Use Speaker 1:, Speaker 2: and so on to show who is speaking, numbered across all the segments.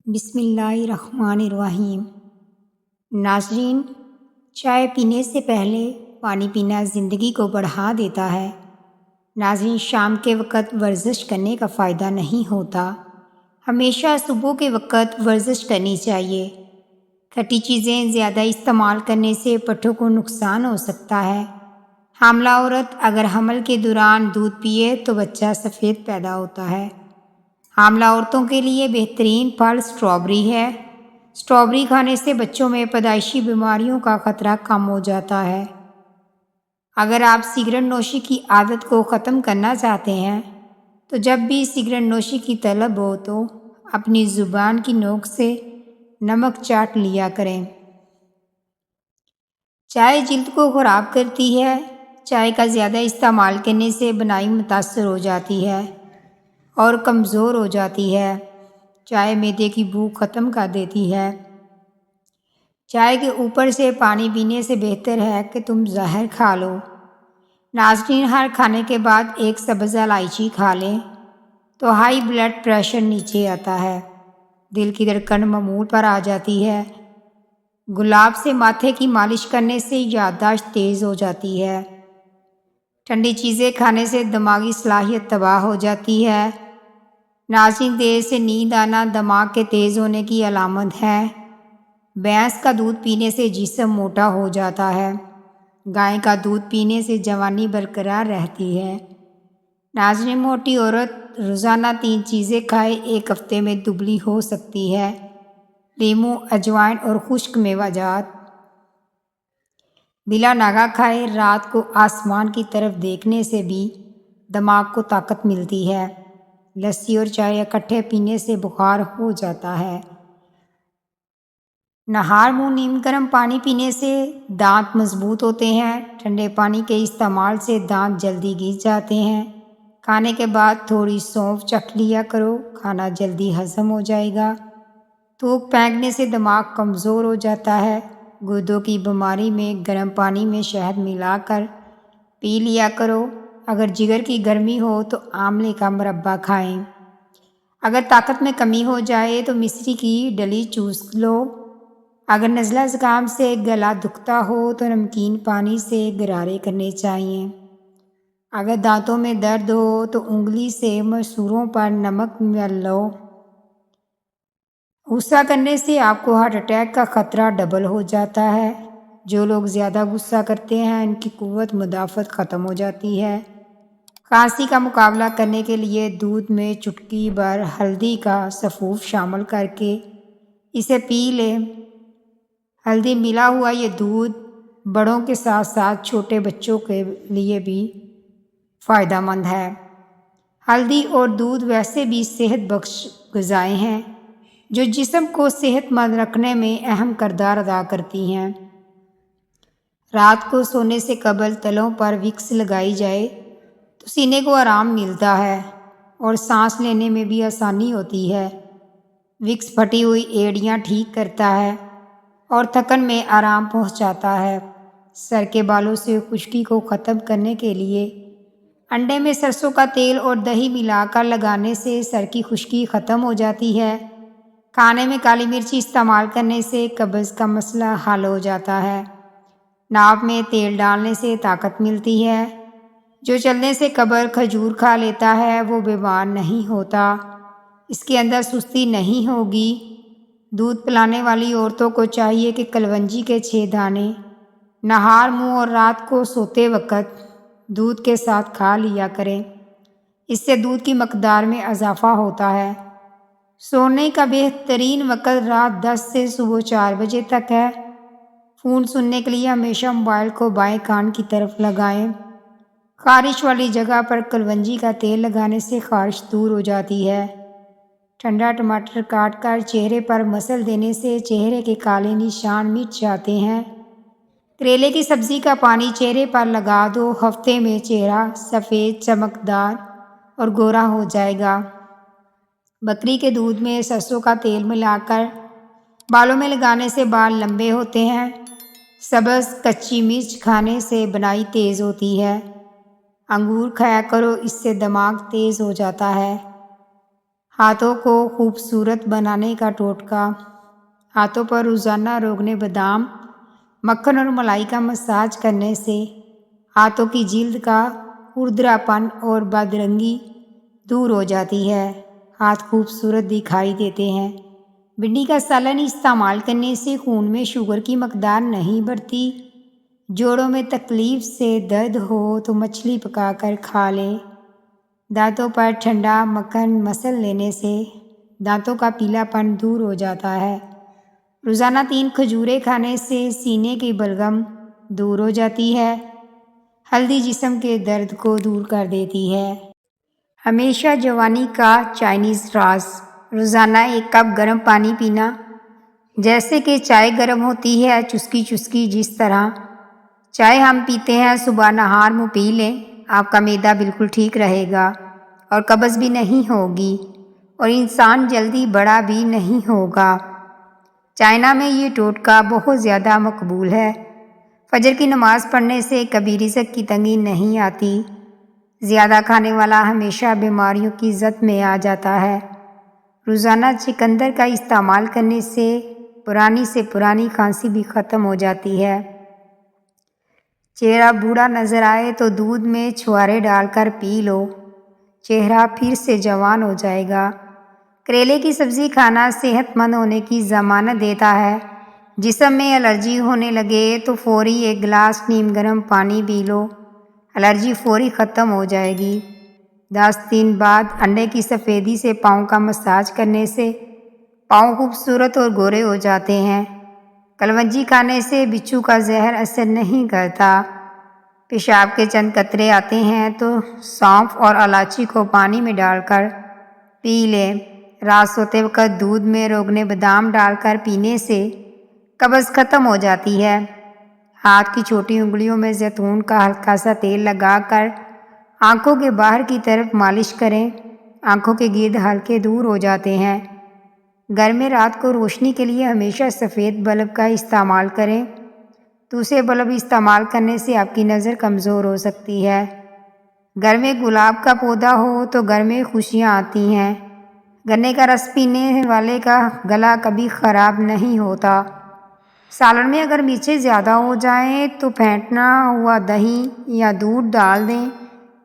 Speaker 1: بسم اللہ الرحمن الرحیم۔ ناظرین، چائے پینے سے پہلے پانی پینا زندگی کو بڑھا دیتا ہے۔ ناظرین، شام کے وقت ورزش کرنے کا فائدہ نہیں ہوتا، ہمیشہ صبح کے وقت ورزش کرنی چاہیے۔ کھٹی چیزیں زیادہ استعمال کرنے سے پٹھوں کو نقصان ہو سکتا ہے۔ حاملہ عورت اگر حمل کے دوران دودھ پیے تو بچہ سفید پیدا ہوتا ہے۔ حاملہ عورتوں کے لیے بہترین پھل اسٹرابری ہے۔ اسٹرابری کھانے سے بچوں میں پیدائشی بیماریوں کا خطرہ کم ہو جاتا ہے۔ اگر آپ سگریٹ نوشی کی عادت کو ختم کرنا چاہتے ہیں تو جب بھی سگریٹ نوشی کی طلب ہو تو اپنی زبان کی نوک سے نمک چاٹ لیا کریں۔ چائے جلد کو خراب کرتی ہے۔ چائے کا زیادہ استعمال کرنے سے بنائی متاثر ہو جاتی ہے اور کمزور ہو جاتی ہے۔ چائے معدے کی بھوک ختم کر دیتی ہے۔ چائے کے اوپر سے پانی پینے سے بہتر ہے کہ تم زہر کھا لو۔ ناظرین، ہر کھانے کے بعد ایک سبز الائچی کھا لیں تو ہائی بلڈ پریشر نیچے آتا ہے، دل کی دھڑکن معمول پر آ جاتی ہے۔ گلاب سے ماتھے کی مالش کرنے سے یادداشت تیز ہو جاتی ہے۔ ٹھنڈی چیزیں کھانے سے دماغی صلاحیت تباہ ہو جاتی ہے۔ ناظرین، دیر سے نیند آنا دماغ کے تیز ہونے کی علامت ہے۔ بھینس کا دودھ پینے سے جسم موٹا ہو جاتا ہے۔ گائے کا دودھ پینے سے جوانی برقرار رہتی ہے۔ ناظرین، موٹی عورت روزانہ 3 چیزیں کھائے 1 ہفتے میں دبلی ہو سکتی ہے۔ لیموں، اجوائن اور خشک میوہ جات۔ بلا ناغہ کھائے رات کو آسمان کی طرف دیکھنے سے بھی دماغ کو طاقت ملتی ہے۔ لسی اور چائے اکٹھے پینے سے بخار ہو جاتا ہے۔ نہار منہ نیم گرم پانی پینے سے دانت مضبوط ہوتے ہیں۔ ٹھنڈے پانی کے استعمال سے دانت جلدی گھس جاتے ہیں۔ کھانے کے بعد تھوڑی سونف چکھ لیا کرو، کھانا جلدی ہضم ہو جائے گا۔ تھوک پھینکنے سے دماغ کمزور ہو جاتا ہے۔ گردوں کی بیماری میں گرم پانی میں شہد ملا کر پی لیا کرو۔ اگر جگر کی گرمی ہو تو آملے کا مربع کھائیں۔ اگر طاقت میں کمی ہو جائے تو مصری کی ڈلی چوس لو۔ اگر نزلہ زکام سے گلا دکھتا ہو تو نمکین پانی سے غرارے کرنے چاہیے۔ اگر دانتوں میں درد ہو تو انگلی سے مسوروں پر نمک مل لو۔ غصہ کرنے سے آپ کو ہارٹ اٹیک کا خطرہ ڈبل ہو جاتا ہے۔ جو لوگ زیادہ غصہ کرتے ہیں ان کی قوت مدافعت ختم ہو جاتی ہے۔ کھانسی کا مقابلہ کرنے کے لیے دودھ میں چٹکی بھر ہلدی کا سفوف شامل کر کے اسے پی لیں۔ ہلدی ملا ہوا یہ دودھ بڑوں کے ساتھ ساتھ چھوٹے بچوں کے لیے بھی فائدہ مند ہے۔ ہلدی اور دودھ ویسے بھی صحت بخش غذائیں ہیں جو جسم کو صحت مند رکھنے میں اہم کردار ادا کرتی ہیں۔ رات کو سونے سے قبل تلوں پر وکس لگائی جائے تو سینے کو آرام ملتا ہے اور سانس لینے میں بھی آسانی ہوتی ہے۔ وکس پھٹی ہوئی ایڑیاں ٹھیک کرتا ہے اور تھکن میں آرام پہنچاتا ہے۔ سر کے بالوں سے خشکی کو ختم کرنے کے لیے انڈے میں سرسوں کا تیل اور دہی ملا کر لگانے سے سر کی خشکی ختم ہو جاتی ہے۔ کھانے میں کالی مرچی استعمال کرنے سے قبض کا مسئلہ حل ہو جاتا ہے۔ ناک میں تیل ڈالنے سے طاقت ملتی ہے۔ جو چلنے سے قبل کھجور کھا لیتا ہے وہ بیمار نہیں ہوتا، اس کے اندر سستی نہیں ہوگی۔ دودھ پلانے والی عورتوں کو چاہیے کہ کلونجی کے 6 دانے نہار منہ اور رات کو سوتے وقت دودھ کے ساتھ کھا لیا کریں، اس سے دودھ کی مقدار میں اضافہ ہوتا ہے۔ سونے کا بہترین وقت رات 10 سے صبح 4 بجے تک ہے۔ فون سننے کے لیے ہمیشہ موبائل کو بائیں کان کی طرف لگائیں۔ خارش والی جگہ پر کلونجی کا تیل لگانے سے خارش دور ہو جاتی ہے۔ ٹھنڈا ٹماٹر کاٹ کر چہرے پر مسل دینے سے چہرے کے کالے نشان مٹ جاتے ہیں۔ کریلے کی سبزی کا پانی چہرے پر لگا دو، ہفتے میں چہرہ سفید، چمکدار اور گورا ہو جائے گا۔ بکری کے دودھ میں سرسوں کا تیل ملا کر بالوں میں لگانے سے بال لمبے ہوتے ہیں۔ سبز کچی مرچ کھانے سے بنائی تیز ہوتی ہے۔ انگور کھایا کرو، اس سے دماغ تیز ہو جاتا ہے۔ ہاتھوں کو خوبصورت بنانے کا ٹوٹکا۔ ہاتھوں پر روزانہ روغن بادام، مکھن اور ملائی کا مساج کرنے سے ہاتھوں کی جلد کا خوردراپن اور بدرنگی دور ہو جاتی ہے، ہاتھ خوبصورت دکھائی دیتے ہیں۔ بھنڈی کا سالن استعمال کرنے سے خون میں شوگر کی مقدار نہیں بڑھتی۔ جوڑوں میں تکلیف سے درد ہو تو مچھلی پکا کر کھا لیں۔ دانتوں پر ٹھنڈا مکھن مسل لینے سے دانتوں کا پیلا پن دور ہو جاتا ہے۔ روزانہ 3 کھجوریں کھانے سے سینے کی بلغم دور ہو جاتی ہے۔ ہلدی جسم کے درد کو دور کر دیتی ہے۔ ہمیشہ جوانی کا چائنیز راز: روزانہ 1 کپ گرم پانی پینا۔ جیسے کہ چائے گرم ہوتی ہے، چسکی چسکی جس طرح چائے ہم پیتے ہیں، صبح نہار منہ پی لیں، آپ کا معدہ بالکل ٹھیک رہے گا اور قبض بھی نہیں ہوگی اور انسان جلدی بڑا بھی نہیں ہوگا۔ چائنا میں یہ ٹوٹکا بہت زیادہ مقبول ہے۔ فجر کی نماز پڑھنے سے کبھی رزق کی تنگی نہیں آتی۔ زیادہ کھانے والا ہمیشہ بیماریوں کی زد میں آ جاتا ہے۔ روزانہ چقندر کا استعمال کرنے سے پرانی سے پرانی کھانسی بھی ختم ہو جاتی ہے۔ چہرہ بوڑھا نظر آئے تو دودھ میں چھوارے ڈال کر پی لو، چہرہ پھر سے جوان ہو جائے گا۔ کریلے کی سبزی کھانا صحت مند ہونے کی ضمانت دیتا ہے۔ جسم میں الرجی ہونے لگے تو فوری 1 گلاس نیم گرم پانی پی لو، الرجی فوری ختم ہو جائے گی۔ 10 دن بعد انڈے کی سفیدی سے پاؤں کا مساج کرنے سے پاؤں خوبصورت اور گورے ہو جاتے ہیں۔ کلونجی کھانے سے بچھو کا زہر اثر نہیں کرتا۔ پیشاب کے چند قطرے آتے ہیں تو سونف اور الائچی کو پانی میں ڈال کر پی لیں۔ رات سوتے وقت دودھ میں روغن بادام ڈال کر پینے سے قبض ختم ہو جاتی ہے۔ ہاتھ کی چھوٹی انگلیوں میں زیتون کا ہلکا سا تیل لگا کر آنکھوں کے باہر کی طرف مالش کریں، آنکھوں کے گرد ہلکے دور ہو جاتے ہیں۔ گھر میں رات کو روشنی کے لیے ہمیشہ سفید بلب کا استعمال کریں۔ دوسرے بلب استعمال کرنے سے آپ کی نظر کمزور ہو سکتی ہے۔ گھر میں گلاب کا پودا ہو تو گھر میں خوشیاں آتی ہیں۔ گنے کا رس پینے والے کا گلا کبھی خراب نہیں ہوتا۔ سالن میں اگر مرچیں زیادہ ہو جائیں تو پھینٹا ہوا دہی یا دودھ ڈال دیں،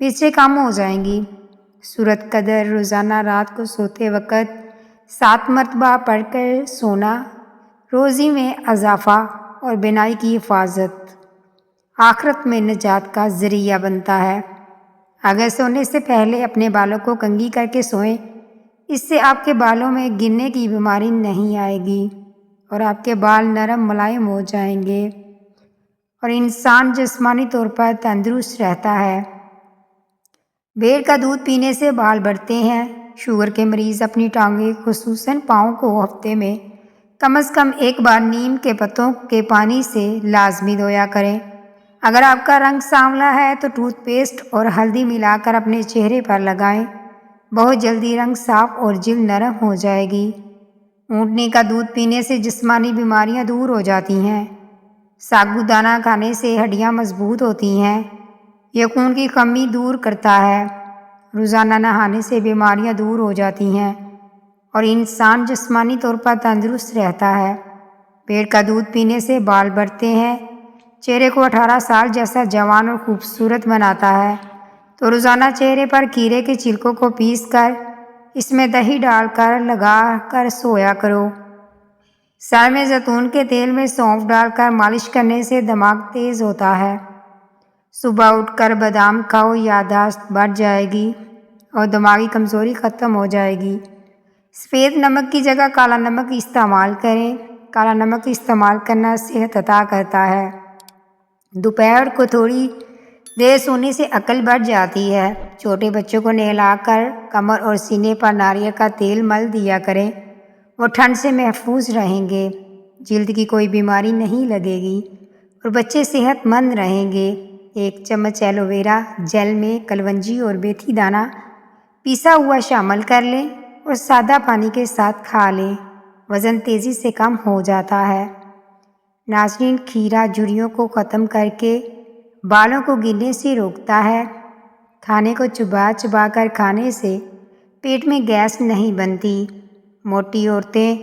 Speaker 1: مرچیں کم ہو جائیں گی۔ سورۃ قدر: روزانہ رات کو سوتے وقت 7 مرتبہ پڑھ کر سونا روزی میں اضافہ اور بینائی کی حفاظت، آخرت میں نجات کا ذریعہ بنتا ہے۔ اگر سونے سے پہلے اپنے بالوں کو کنگھی کر کے سوئیں، اس سے آپ کے بالوں میں گرنے کی بیماری نہیں آئے گی اور آپ کے بال نرم ملائم ہو جائیں گے اور انسان جسمانی طور پر تندرست رہتا ہے۔ بھیڑ کا دودھ پینے سے بال بڑھتے ہیں۔ شوگر کے مریض اپنی ٹانگیں خصوصاً پاؤں کو ہفتے میں کم از کم 1 بار نیم کے پتوں کے پانی سے لازمی دھویا کریں۔ اگر آپ کا رنگ سانولا ہے تو ٹوتھ پیسٹ اور ہلدی ملا کر اپنے چہرے پر لگائیں، بہت جلدی رنگ صاف اور جلد نرم ہو جائے گی۔ اونٹنی کا دودھ پینے سے جسمانی بیماریاں دور ہو جاتی ہیں۔ سابودانہ کھانے سے ہڈیاں مضبوط ہوتی ہیں۔ یہ خون کی کمی دور کرتا ہے۔ روزانہ نہانے سے بیماریاں دور ہو جاتی ہیں اور انسان جسمانی طور پر تندرست رہتا ہے۔ پیڑ کا دودھ پینے سے بال بڑھتے ہیں، چہرے کو 18 سال جیسا جوان اور خوبصورت بناتا ہے۔ تو روزانہ چہرے پر کھیرے کے چھلکوں کو پیس کر اس میں دہی ڈال کر لگا کر سویا کرو۔ سر میں زیتون کے تیل میں سونف ڈال کر مالش کرنے سے دماغ تیز ہوتا ہے۔ صبح اٹھ کر بادام کھاؤ، یادداشت بڑھ جائے گی اور دماغی کمزوری ختم ہو جائے گی۔ سفید نمک کی جگہ کالا نمک استعمال کریں۔ کالا نمک استعمال کرنا صحت عطا کرتا ہے۔ دوپہر کو تھوڑی دیر سونے سے عقل بڑھ جاتی ہے۔ چھوٹے بچوں کو نہلا کر کمر اور سینے پر ناریل کا تیل مل دیا کریں، وہ ٹھنڈ سے محفوظ رہیں گے، جلد کی کوئی بیماری نہیں لگے گی اور بچے صحت مند رہیں گے۔ 1 چمچ ایلو ویرا جیل میں کلونجی اور میتھی دانہ پیسا ہوا شامل کر لیں اور سادہ پانی کے ساتھ کھا لیں، وزن تیزی سے کم ہو جاتا ہے۔ ناظرین، کھیرا جھریوں کو ختم کر کے بالوں کو گرنے سے روکتا ہے۔ کھانے کو چبا چبا کر کھانے سے پیٹ میں گیس نہیں بنتی۔ موٹی عورتیں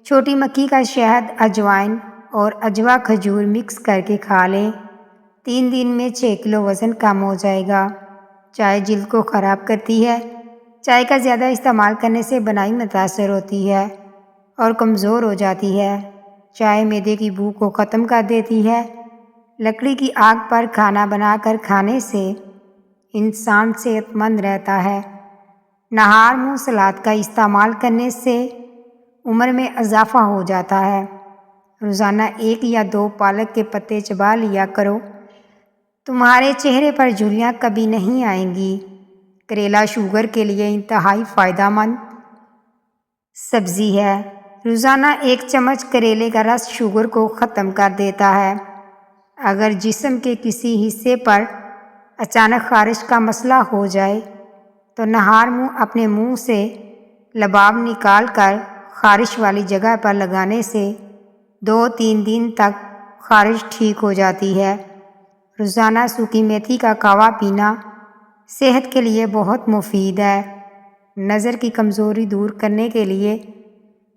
Speaker 1: چھوٹی مکھی کا شہد، اجوائن اور اجوا کھجور مکس کر کے کھا لیں۔ 3 دن میں 6 کلو وزن کم ہو جائے گا۔ چائے جلد کو خراب کرتی ہے۔ چائے کا زیادہ استعمال کرنے سے بنائی متاثر ہوتی ہے اور کمزور ہو جاتی ہے۔ چائے معدے کی بھوک کو ختم کر دیتی ہے۔ لکڑی کی آگ پر کھانا بنا کر کھانے سے انسان صحت مند رہتا ہے۔ نہار منہ سلاد کا استعمال کرنے سے عمر میں اضافہ ہو جاتا ہے۔ روزانہ 1 یا 2 پالک کے پتے چبا لیا کرو، تمہارے چہرے پر جھریاں کبھی نہیں آئیں گی۔ کریلا شوگر کے لیے انتہائی فائدہ مند سبزی ہے۔ روزانہ 1 چمچ کریلے کا رس شوگر کو ختم کر دیتا ہے۔ اگر جسم کے کسی حصے پر اچانک خارش کا مسئلہ ہو جائے تو نہار منہ اپنے منہ سے لباب نکال کر خارش والی جگہ پر لگانے سے 2-3 دن تک خارش ٹھیک ہو جاتی ہے۔ روزانہ سوکھی میتھی کا کہوہ پینا صحت کے لیے بہت مفید ہے۔ نظر کی کمزوری دور کرنے کے لیے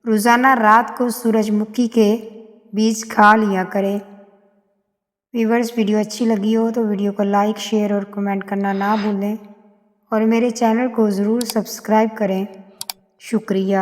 Speaker 1: روزانہ رات کو سورج مکھی کے بیج کھا لیا کریں۔ ویورز، ویڈیو اچھی لگی ہو تو ویڈیو کو لائک، شیئر اور کمنٹ کرنا نہ بھولیں اور میرے چینل کو ضرور سبسکرائب کریں۔ شکریہ۔